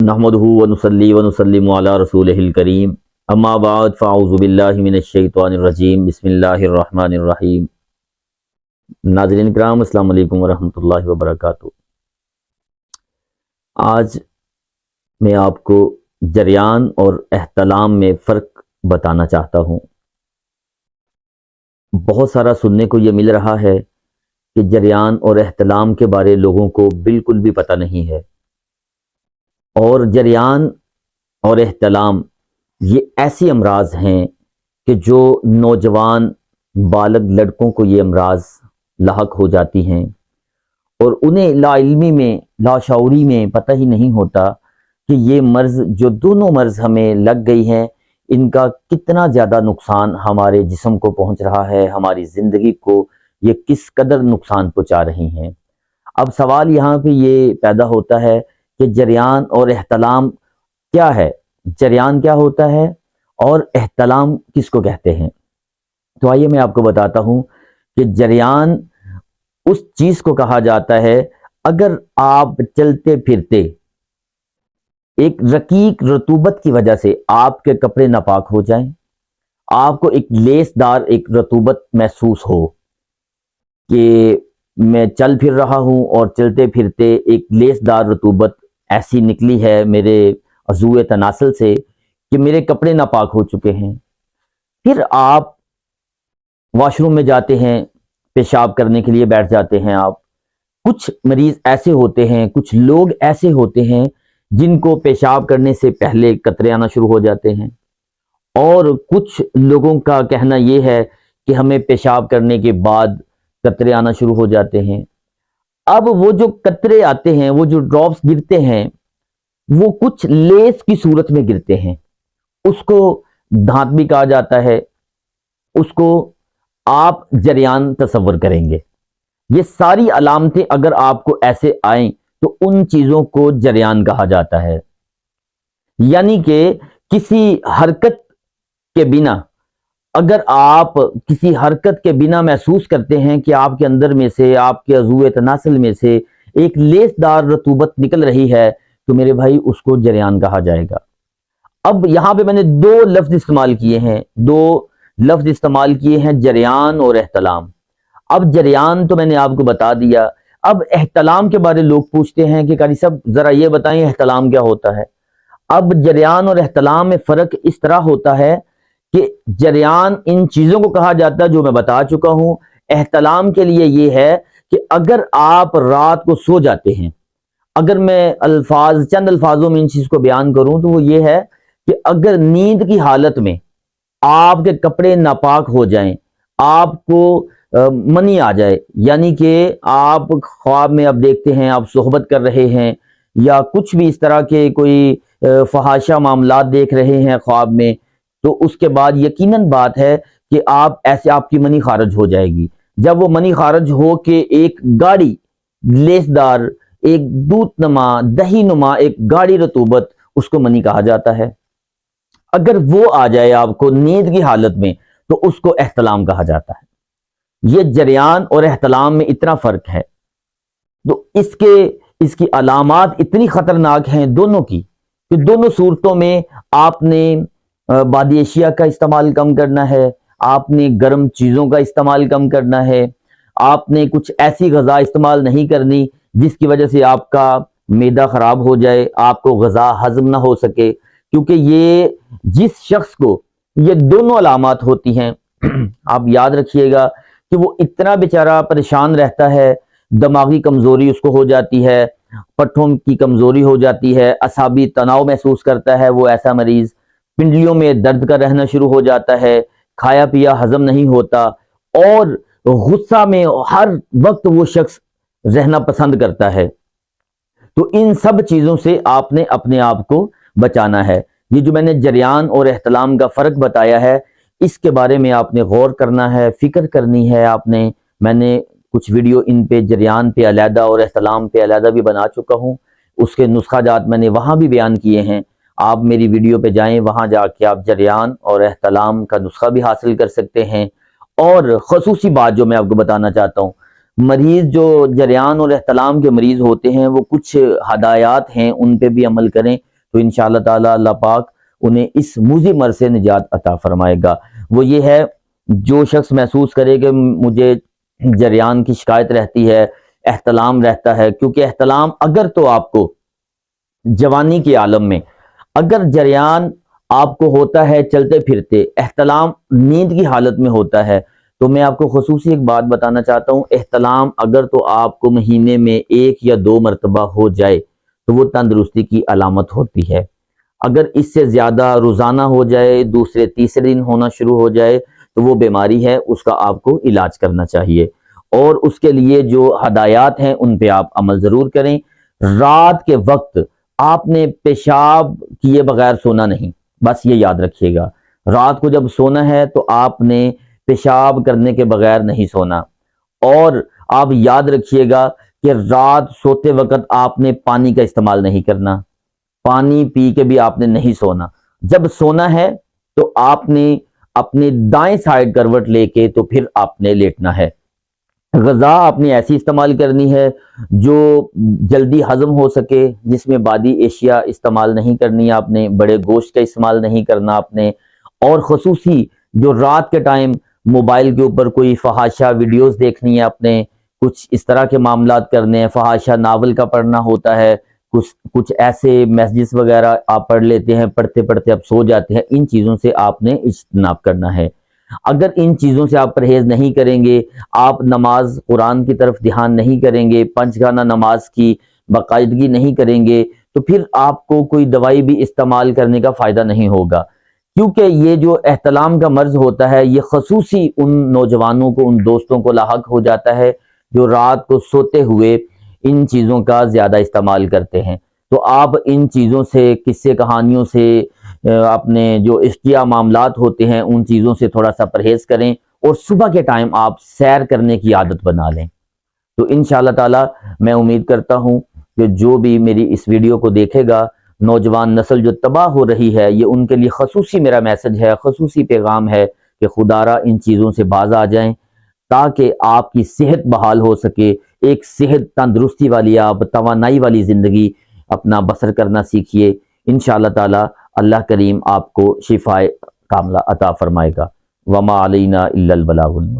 नहमदुहु व नुसल्ली व नुसल्लिमु अला रसूलिहिल करीम अम्मा बाद फ़अऊज़ु बिल्लाहि मिनश शैतानिर रजीम बिस्मिल्लाहिर रहमानिर रहीम। नाज़रीन किराम अस्सलामु अलैकुम व रहमतुल्लाहि व बरकातुहू। आज मैं आपको जरियान और एहतलाम में फ़र्क बताना चाहता हूँ। बहुत सारा सुनने को ये मिल रहा है कि जरियान और एहतलाम के बारे लोगों को बिल्कुल भी पता नहीं है, और जरियान और एहतलाम ये ऐसी अमराज हैं कि जो नौजवान बालग लड़कों को ये अमराज लाहक हो जाती हैं और उन्हें लाइल्मी में लाशऊरी में पता ही नहीं होता कि ये मर्ज़ जो दोनों मर्ज़ हमें लग गई हैं, इनका कितना ज़्यादा नुकसान हमारे जिस्म को पहुँच रहा है, हमारी ज़िंदगी को ये किस कदर नुकसान पहुँचा रही हैं। अब सवाल यहाँ पे ये पैदा होता है कि जरियान और एहतलाम क्या है, जरियान क्या होता है और एहतलाम किसको कहते हैं। तो आइए मैं आपको बताता हूँ कि जरियान उस चीज़ को कहा जाता है अगर आप चलते फिरते एक रकीक रतूबत की वजह से आपके कपड़े नापाक हो जाएं, आपको एक लेसदार एक रतूबत महसूस हो कि मैं चल फिर रहा हूँ और चलते फिरते एक लेसदार रतूबत ऐसी निकली है मेरे अज़ूए तनासल से कि मेरे कपड़े नापाक हो चुके हैं। फिर आप वॉशरूम में जाते हैं, पेशाब करने के लिए बैठ जाते हैं आप। कुछ मरीज ऐसे होते हैं, कुछ लोग ऐसे होते हैं जिनको पेशाब करने से पहले कतरे आना शुरू हो जाते हैं, और कुछ लोगों का कहना यह है कि हमें पेशाब करने के बाद कतरे आना शुरू हो जाते हैं। अब वो जो कतरे आते हैं, वो जो ड्रॉप्स गिरते हैं, वो कुछ लेस की सूरत में गिरते हैं। उसको धात भी कहा जाता है, उसको आप जरियान तसव्वुर करेंगे। ये सारी अलामतें अगर आपको ऐसे आएं तो उन चीज़ों को जरियान कहा जाता है। यानी कि किसी हरकत के बिना, अगर आप किसी हरकत के बिना महसूस करते हैं कि आपके अंदर में से, आपके अज़ूए तनासल में से एक लेसदार रतूबत निकल रही है, तो मेरे भाई उसको जरियान कहा जाएगा। अब यहाँ पे मैंने दो लफ्ज़ इस्तेमाल किए हैं, जरियान और एहतलाम। अब जरियान तो मैंने आपको बता दिया। अब एहतलाम के बारे लोग पूछते हैं कि कारी साहब ज़रा ये बताएं एहतलाम क्या होता है। अब जरियान और एहतलाम में फ़र्क इस तरह होता है कि जरियान इन चीज़ों को कहा जाता है जो मैं बता चुका हूँ। एहतलाम के लिए ये है कि अगर आप रात को सो जाते हैं, अगर मैं चंद अल्फाजों में इन चीज़ को बयान करूँ तो वो ये है कि अगर नींद की हालत में आपके कपड़े नापाक हो जाएं, आपको मनी आ जाए, यानी कि आप ख्वाब में अब देखते हैं आप सोहबत कर रहे हैं या कुछ भी इस तरह के कोई फहाशा मामलात देख रहे हैं ख्वाब में, तो उसके बाद यकीनन बात है कि आप ऐसे आपकी मनी खारिज हो जाएगी। जब वो मनी खारिज हो के एक गाढ़ी लेसदार, एक दूध नुमा, दही नुमा एक गाढ़ी रतूबत, उसको मनी कहा जाता है। अगर वो आ जाए आपको नींद की हालत में तो उसको एहतलाम कहा जाता है। ये जरियान और एहतलाम में इतना फ़र्क है। तो इसकी अलामात इतनी ख़तरनाक हैं दोनों की कि दोनों सूरतों में आपने बादी एशिया का इस्तेमाल कम करना है, आपने गर्म चीज़ों का इस्तेमाल कम करना है, आपने कुछ ऐसी ग़ज़ा इस्तेमाल नहीं करनी जिसकी वजह से आपका मैदा ख़राब हो जाए, आपको ग़ज़ा हज़म ना हो सके। क्योंकि ये जिस शख्स को ये दोनों अलामात होती हैं, आप याद रखिएगा कि वो इतना बेचारा परेशान रहता है, दिमागी कमज़ोरी उसको हो जाती है, पट्ठों की कमज़ोरी हो जाती है, असाबी तनाव महसूस करता है वो ऐसा मरीज़, पिंडलियों में दर्द का रहना शुरू हो जाता है, खाया पिया हज़म नहीं होता और गुस्सा में हर वक्त वो शख्स रहना पसंद करता है। तो इन सब चीज़ों से आपने अपने आप को बचाना है। ये जो मैंने जरियान और एहतलाम का फ़र्क बताया है, इसके बारे में आपने गौर करना है, फ़िक्र करनी है आपने। मैंने कुछ वीडियो इन पे जरियान पे अलहदा और एहतलाम पे अलहदा भी बना चुका हूँ, उसके नुस्खा जात मैंने वहाँ भी बयान किए हैं। आप मेरी वीडियो पे जाएँ, वहाँ जाके आप जरियान और एहतलाम का नुस्खा भी हासिल कर सकते हैं। और ख़ुसूसी बात जो मैं आपको बताना चाहता हूँ, मरीज़ जो जरियान और एहतलाम के मरीज़ होते हैं वो कुछ हदायत हैं उन पे भी अमल करें, تو انشاءاللہ تعالی اللہ پاک انہیں اس موذی مرض سے نجات عطا فرمائے گا۔ وہ یہ ہے جو شخص محسوس کرے کہ مجھے جریان کی شکایت رہتی ہے، احتلام رہتا ہے، کیونکہ احتلام اگر تو آپ کو جوانی کے عالم میں اگر جریان آپ کو ہوتا ہے چلتے پھرتے، احتلام نیند کی حالت میں ہوتا ہے، تو میں آپ کو خصوصی ایک بات بتانا چاہتا ہوں، احتلام اگر تو آپ کو مہینے میں 1 یا 2 مرتبہ ہو جائے تو وہ تندرستی کی علامت ہوتی ہے۔ اگر اس سے زیادہ روزانہ ہو جائے، دوسرے تیسرے دن ہونا شروع ہو جائے تو وہ بیماری ہے، اس کا آپ کو علاج کرنا چاہیے، اور اس کے لیے جو ہدایات ہیں ان پہ آپ عمل ضرور کریں۔ رات کے وقت آپ نے پیشاب کیے بغیر سونا نہیں، بس یہ یاد رکھیے گا۔ رات کو جب سونا ہے تو آپ نے پیشاب کرنے کے بغیر نہیں سونا، اور آپ یاد رکھیے گا کہ رات سوتے وقت آپ نے پانی کا استعمال نہیں کرنا، پانی پی کے بھی آپ نے نہیں سونا۔ جب سونا ہے تو آپ نے اپنے دائیں سائڈ کروٹ لے کے تو پھر آپ نے لیٹنا ہے۔ غذا آپ نے ایسی استعمال کرنی ہے جو جلدی ہضم ہو سکے، جس میں بادی اشیاء استعمال نہیں کرنی آپ نے، بڑے گوشت کا استعمال نہیں کرنا آپ نے، اور خصوصی جو رات کے ٹائم موبائل کے اوپر کوئی فحاشہ ویڈیوز دیکھنی ہے آپ نے، کچھ اس طرح کے معاملات کرنے ہیں، فحاشہ ناول کا پڑھنا ہوتا ہے، کچھ ایسے میسیجز وغیرہ آپ پڑھ لیتے ہیں، پڑھتے پڑھتے آپ سو جاتے ہیں، ان چیزوں سے آپ نے اجتناب کرنا ہے۔ اگر ان چیزوں سے آپ پرہیز نہیں کریں گے، آپ نماز قرآن کی طرف دھیان نہیں کریں گے، پنج گانہ نماز کی باقاعدگی نہیں کریں گے، تو پھر آپ کو کوئی دوائی بھی استعمال کرنے کا فائدہ نہیں ہوگا، کیونکہ یہ جو احتلام کا مرض ہوتا ہے یہ خصوصی ان نوجوانوں کو، ان دوستوں کو لاحق ہو جاتا ہے جو رات کو سوتے ہوئے ان چیزوں کا زیادہ استعمال کرتے ہیں۔ تو آپ ان چیزوں سے، قصے کہانیوں سے، اپنے جو اشتیا معاملات ہوتے ہیں ان چیزوں سے تھوڑا سا پرہیز کریں، اور صبح کے ٹائم آپ سیر کرنے کی عادت بنا لیں۔ تو انشاءاللہ تعالی میں امید کرتا ہوں کہ جو بھی میری اس ویڈیو کو دیکھے گا، نوجوان نسل جو تباہ ہو رہی ہے، یہ ان کے لیے خصوصی میرا میسج ہے، خصوصی پیغام ہے کہ خدا را ان چیزوں سے باز آ جائیں، تاکہ آپ کی صحت بحال ہو سکے، ایک صحت تندرستی والی، آپ توانائی والی زندگی اپنا بسر کرنا سیکھیے۔ انشاءاللہ تعالی اللہ کریم آپ کو شفائے کاملہ عطا فرمائے گا۔ وما علینا الا البلاغ المبین۔